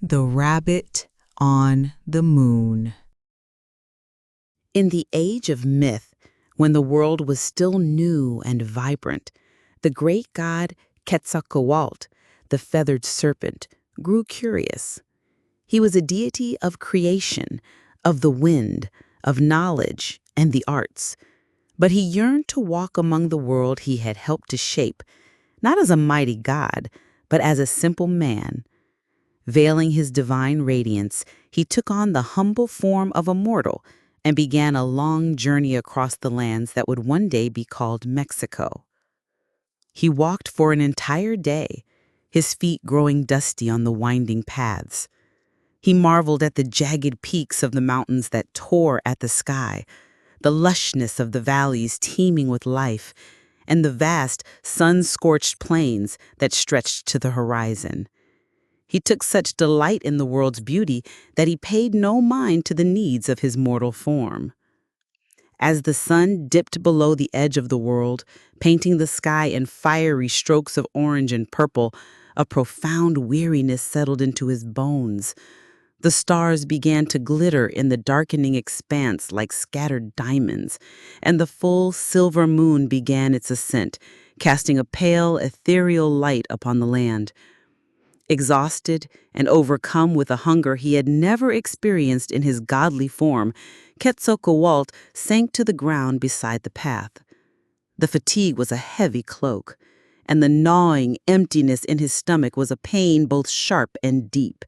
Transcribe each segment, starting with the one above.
The Rabbit on the Moon. In the age of myth, when the world was still new and vibrant, the great god Quetzalcoatl, the feathered serpent, grew curious. He was a deity of creation, of the wind, of knowledge, and the arts. But he yearned to walk among the world he had helped to shape, not as a mighty god, but as a simple man. Veiling his divine radiance, he took on the humble form of a mortal and began a long journey across the lands that would one day be called Mexico. He walked for an entire day, his feet growing dusty on the winding paths. He marveled at the jagged peaks of the mountains that tore at the sky, the lushness of the valleys teeming with life, and the vast, sun-scorched plains that stretched to the horizon. He took such delight in the world's beauty that he paid no mind to the needs of his mortal form. As the sun dipped below the edge of the world, painting the sky in fiery strokes of orange and purple, a profound weariness settled into his bones. The stars began to glitter in the darkening expanse like scattered diamonds, and the full silver moon began its ascent, casting a pale, ethereal light upon the land. Exhausted and overcome with a hunger he had never experienced in his godly form, Quetzalcoatl sank to the ground beside the path. The fatigue was a heavy cloak, and the gnawing emptiness in his stomach was a pain both sharp and deep.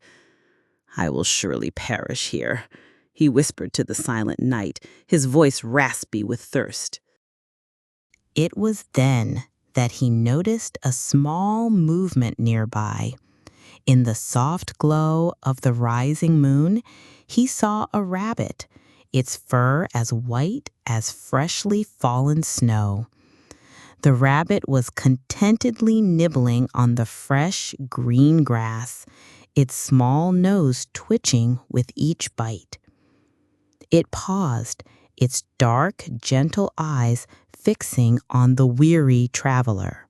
"I will surely perish here," he whispered to the silent night, his voice raspy with thirst. It was then that he noticed a small movement nearby. In the soft glow of the rising moon, he saw a rabbit, its fur as white as freshly fallen snow. The rabbit was contentedly nibbling on the fresh green grass, its small nose twitching with each bite. It paused, its dark, gentle eyes fixing on the weary traveler.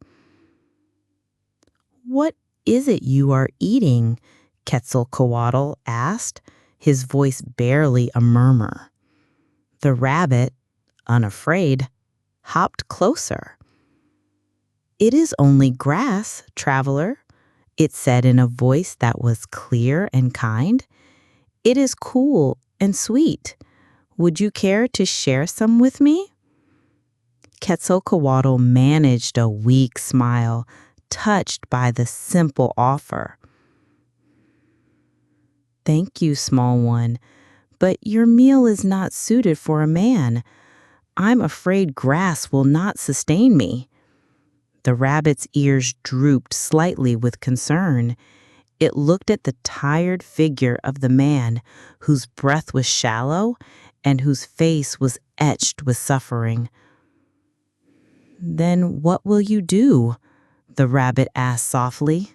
"What is it you are eating?" Quetzalcoatl asked, his voice barely a murmur. The rabbit, unafraid, hopped closer. "It is only grass, traveler," it said in a voice that was clear and kind. "It is cool and sweet. Would you care to share some with me?" Quetzalcoatl managed a weak smile, touched by the simple offer. "Thank you, small one, but your meal is not suited for a man. I'm afraid grass will not sustain me." The rabbit's ears drooped slightly with concern. It looked at the tired figure of the man, whose breath was shallow and whose face was etched with suffering. "Then what will you do?" the rabbit asked softly.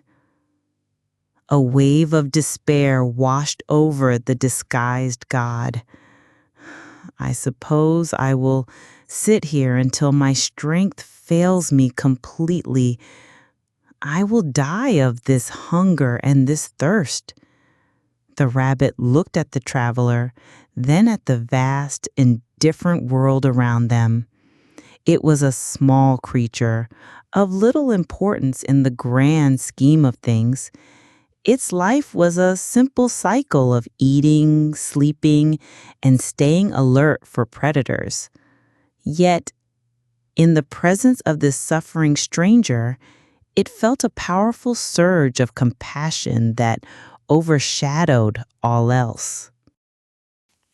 A wave of despair washed over the disguised god. "I suppose I will sit here until my strength fails me completely. I will die of this hunger and this thirst." The rabbit looked at the traveler, then at the vast, indifferent world around them. It was a small creature, of little importance in the grand scheme of things. Its life was a simple cycle of eating, sleeping, and staying alert for predators. Yet, in the presence of this suffering stranger, it felt a powerful surge of compassion that overshadowed all else.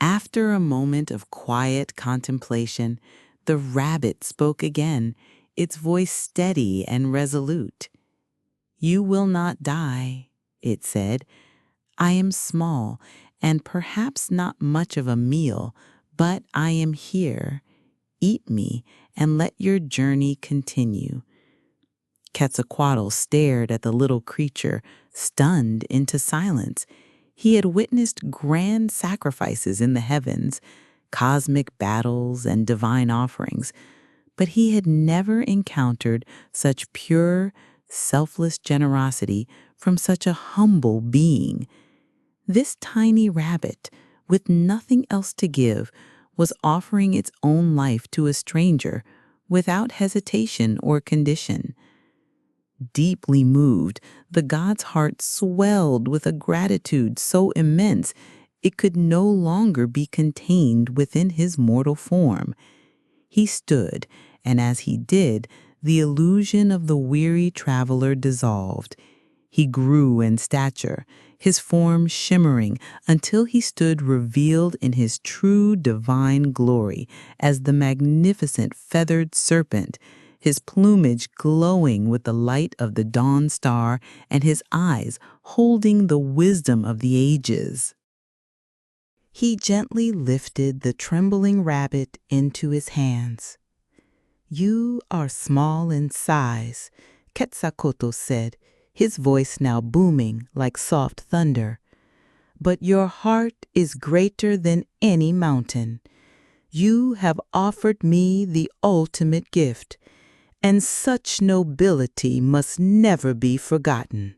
After a moment of quiet contemplation, the rabbit spoke again, its voice steady and resolute. "You will not die," it said. "I am small and perhaps not much of a meal, but I am here. Eat me and let your journey continue." Quetzalcoatl stared at the little creature, stunned into silence. He had witnessed grand sacrifices in the heavens, cosmic battles and divine offerings, but he had never encountered such pure, selfless generosity from such a humble being. This tiny rabbit, with nothing else to give, was offering its own life to a stranger without hesitation or condition. Deeply moved, the god's heart swelled with a gratitude so immense it could no longer be contained within his mortal form. He stood, and as he did, the illusion of the weary traveler dissolved. He grew in stature, his form shimmering until he stood revealed in his true divine glory as the magnificent feathered serpent, his plumage glowing with the light of the dawn star and his eyes holding the wisdom of the ages. He gently lifted the trembling rabbit into his hands. "You are small in size," Quetzalcoatl said, his voice now booming like soft thunder. "But your heart is greater than any mountain. You have offered me the ultimate gift, and such nobility must never be forgotten."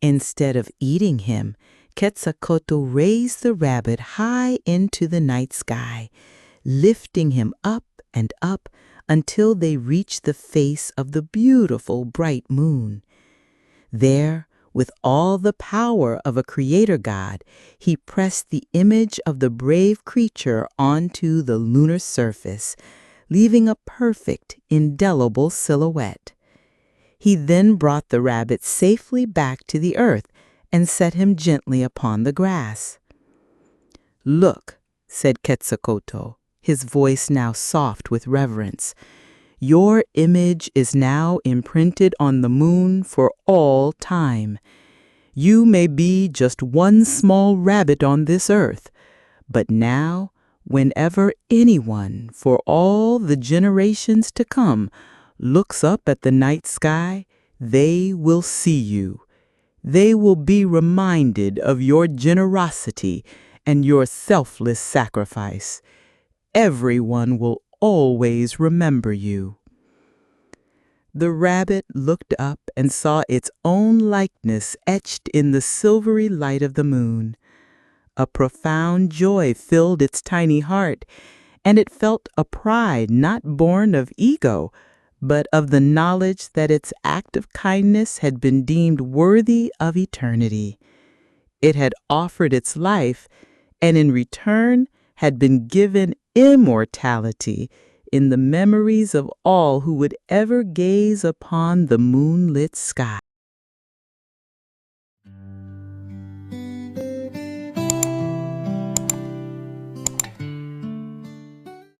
Instead of eating him, Quetzalcoatl raised the rabbit high into the night sky, lifting him up and up until they reached the face of the beautiful bright moon. There, with all the power of a creator god, he pressed the image of the brave creature onto the lunar surface, leaving a perfect, indelible silhouette. He then brought the rabbit safely back to the earth and set him gently upon the grass. "Look," said Quetzalcoatl, his voice now soft with reverence, "your image is now imprinted on the moon for all time. You may be just one small rabbit on this earth, but now, whenever anyone, for all the generations to come, looks up at the night sky, they will see you. They will be reminded of your generosity and your selfless sacrifice. Everyone will always remember you." The rabbit looked up and saw its own likeness etched in the silvery light of the moon. A profound joy filled its tiny heart, and it felt a pride not born of ego, but of the knowledge that its act of kindness had been deemed worthy of eternity. It had offered its life, and in return had been given immortality in the memories of all who would ever gaze upon the moonlit sky.